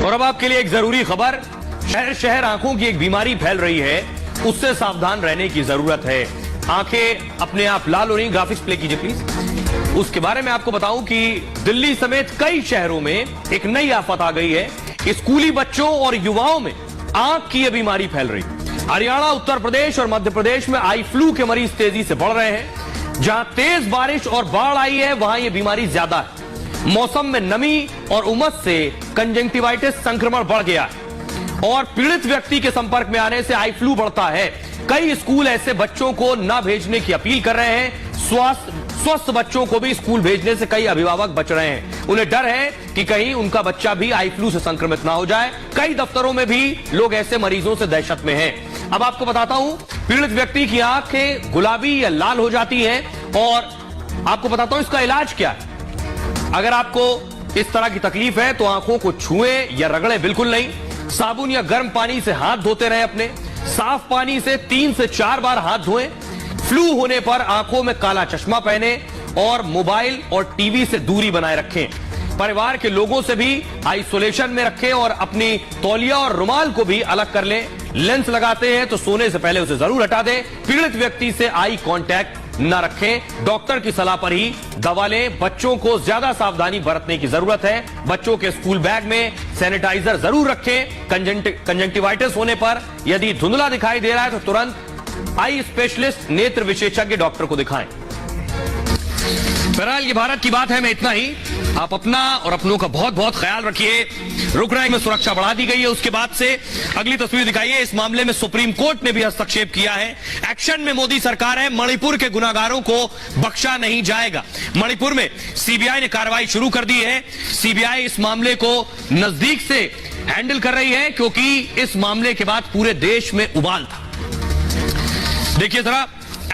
और अब आपके लिए एक जरूरी खबर। शहर शहर आंखों की एक बीमारी फैल रही है, उससे सावधान रहने की जरूरत है। आंखें अपने आप लाल हो रही। ग्राफिक्स प्ले कीजिए प्लीज। उसके बारे में आपको बताऊं कि दिल्ली समेत कई शहरों में एक नई आफत आ गई है। स्कूली बच्चों और युवाओं में आंख की यह बीमारी फैल रही है। हरियाणा, उत्तर प्रदेश और मध्य प्रदेश में आई फ्लू के मरीज तेजी से बढ़ रहे हैं। जहां तेज बारिश और बाढ़ आई है, वहां यह बीमारी ज्यादा है। मौसम में नमी और उमस से कंजंक्टिवाइटिस संक्रमण बढ़ गया है और पीड़ित व्यक्ति के संपर्क में आने से आई फ्लू बढ़ता है। कई स्कूल ऐसे बच्चों को न भेजने की अपील कर रहे हैं। स्वस्थ बच्चों को भी स्कूल भेजने से कई अभिभावक बच रहे हैं। उन्हें डर है कि कहीं उनका बच्चा भी आई फ्लू से संक्रमित ना हो जाए। कई दफ्तरों में भी लोग ऐसे मरीजों से दहशत में हैं। अब आपको बताता हूं, पीड़ित व्यक्ति की आंखें गुलाबी या लाल हो जाती हैं और आपको बताता हूं इसका इलाज क्या है। अगर आपको इस तरह की तकलीफ है तो आंखों को छुएं या रगड़ें बिल्कुल नहीं। साबुन या गर्म पानी से हाथ धोते रहें। अपने साफ पानी से 3 से 4 बार हाथ धोएं। फ्लू होने पर आंखों में काला चश्मा पहने और मोबाइल और टीवी से दूरी बनाए रखें। परिवार के लोगों से भी आइसोलेशन में रखें और अपनी तौलिया और रुमाल को भी अलग कर लें। लेंस लगाते हैं तो सोने से पहले उसे जरूर हटा दें। पीड़ित व्यक्ति से आई कांटेक्ट न रखें। डॉक्टर की सलाह पर ही दवा लें। बच्चों को ज्यादा सावधानी बरतने की जरूरत है। बच्चों के स्कूल बैग में सैनिटाइजर जरूर रखें। कंजंक्टिवाइटिस होने पर यदि धुंधला दिखाई दे रहा है तो तुरंत आई स्पेशलिस्ट नेत्र विशेषज्ञ डॉक्टर को दिखाएं। बहरहाल ये भारत की बात है। मैं इतना ही। आप अपना और अपनों का बहुत बहुत ख्याल रखिए। रुकराई में सुरक्षा बढ़ा दी गई है। उसके बाद से अगली तस्वीर दिखाइए। इस मामले में सुप्रीम कोर्ट ने भी हस्तक्षेप किया है। एक्शन में मोदी सरकार है। मणिपुर के गुनाहगारों को बख्शा नहीं जाएगा। मणिपुर में सीबीआई ने कार्रवाई शुरू कर दी है। सीबीआई इस मामले को नजदीक से हैंडल कर रही है क्योंकि इस मामले के बाद पूरे देश में उबाल था। देखिए जरा,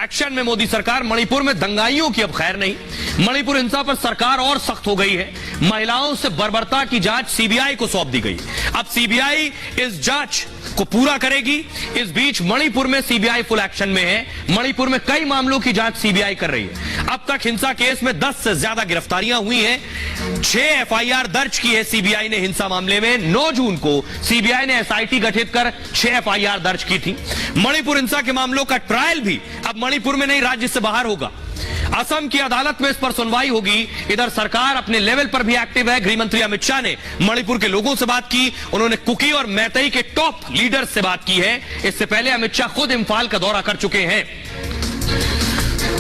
एक्शन में मोदी सरकार। मणिपुर में दंगाइयों की अब खैर नहीं। मणिपुर हिंसा पर सरकार और सख्त हो गई है। महिलाओं से बर्बरता की जांच सीबीआई को सौंप दी गई। अब सीबीआई इस जांच को पूरा करेगी। इस बीच मणिपुर में सीबीआई फुल एक्शन में है। मणिपुर में कई मामलों की जांच सीबीआई कर रही है। अब तक हिंसा केस में 10 से ज्यादा गिरफ्तारियां हुई हैं। 6 एफआईआर दर्ज की है सीबीआई ने हिंसा मामले में। 9 जून को सीबीआई ने एसआईटी गठित कर 6 एफआईआर दर्ज की थी। मणिपुर हिंसा के मामलों का ट्रायल भी अब मणिपुर में नहीं, राज्य से बाहर होगा। असम की अदालत में इस पर सुनवाई होगी। इधर सरकार अपने लेवल पर भी एक्टिव है। गृह मंत्री अमित शाह ने मणिपुर के लोगों से बात की। उन्होंने कुकी और मैतेई के टॉप लीडर्स से बात की है। इससे पहले अमित शाह खुद इम्फाल का दौरा कर चुके हैं।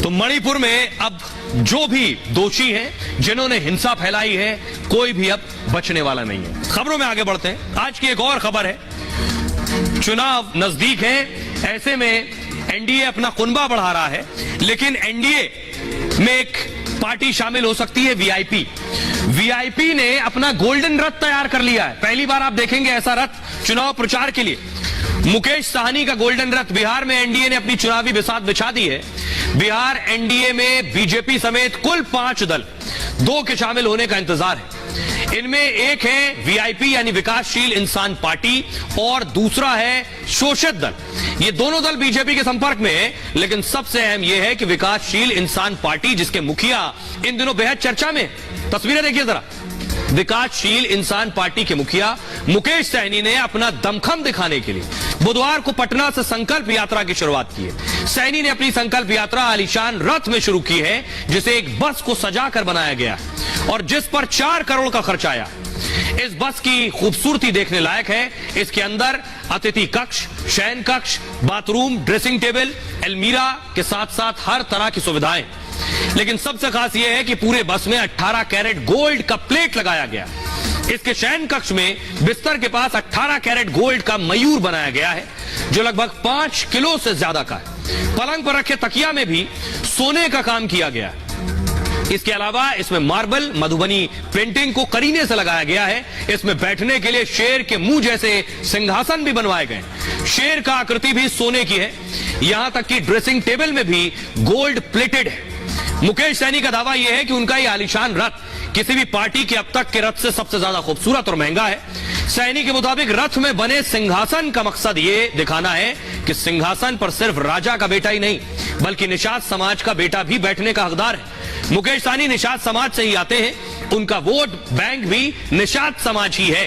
तो मणिपुर में अब जो भी दोषी हैं, जिन्होंने हिंसा फैलाई है, कोई भी अब बचने वाला नहीं है। खबरों में आगे बढ़ते हैं। आज की एक और खबर है। चुनाव नजदीक है, ऐसे में एनडीए अपना कुनबा बढ़ा रहा है। लेकिन एनडीए में एक पार्टी शामिल हो सकती है, वीआईपी। वीआईपी ने अपना गोल्डन रथ तैयार कर लिया है। पहली बार आप देखेंगे ऐसा रथ चुनाव प्रचार के लिए। मुकेश साहनी का गोल्डन रथ। बिहार में एनडीए ने अपनी चुनावी बिसात बिछा दी है। बिहार एनडीए में बीजेपी समेत कुल 5 दल, 2 के शामिल होने का इंतजार है। इनमें एक है वीआईपी यानी विकासशील इंसान पार्टी और दूसरा है शोषित दल। ये दोनों दल बीजेपी के संपर्क में है, लेकिन सबसे अहम यह है कि विकासशील इंसान पार्टी, जिसके मुखिया इन दिनों बेहद चर्चा में। तस्वीरें देखिए जरा। विकासशील इंसान पार्टी के मुखिया मुकेश सहनी ने अपना दमखम दिखाने के लिए बुधवार को पटना से संकल्प यात्रा की शुरुआत की है। सहनी ने अपनी संकल्प यात्रा आलीशान रथ में शुरू की है, जिसे एक बस को सजाकर बनाया गया है और जिस पर 4 करोड़ का खर्च आया। इस बस की खूबसूरती देखने लायक है। इसके अंदर अतिथि कक्ष, शयन कक्ष, बाथरूम, ड्रेसिंग टेबल, अलमीरा के साथ साथ हर तरह की सुविधाएं। लेकिन सबसे खास यह है कि पूरे बस में 18 कैरेट गोल्ड का प्लेट लगाया गया। इसके शयन कक्ष में बिस्तर के पास 18 कैरेट गोल्ड का मयूर बनाया गया है, जो लगभग 5 किलो से ज्यादा का है। पलंग पर रखे तकिया में भी सोने का काम किया गया है। इसके अलावा इसमें मार्बल मधुबनी पेंटिंग को करीने से लगाया गया है। इसमें बैठने के लिए शेर के मुंह जैसे सिंहासन भी बनवाए गए। शेर का आकृति भी सोने की है। यहां तक कि ड्रेसिंग टेबल में भी गोल्ड प्लेटेड है। मुकेश सहनी का दावा यह है कि उनका यह आलीशान रथ किसी भी पार्टी के अब तक के रथ से सबसे ज्यादा खूबसूरत और महंगा है। सहनी के मुताबिक रथ में बने सिंहासन का मकसद यह दिखाना है कि सिंहासन पर सिर्फ राजा का बेटा ही नहीं, बल्कि निषाद समाज का बेटा भी बैठने का हकदार है। मुकेश सहनी निषाद समाज से ही आते हैं। उनका वोट बैंक भी निषाद समाज ही है।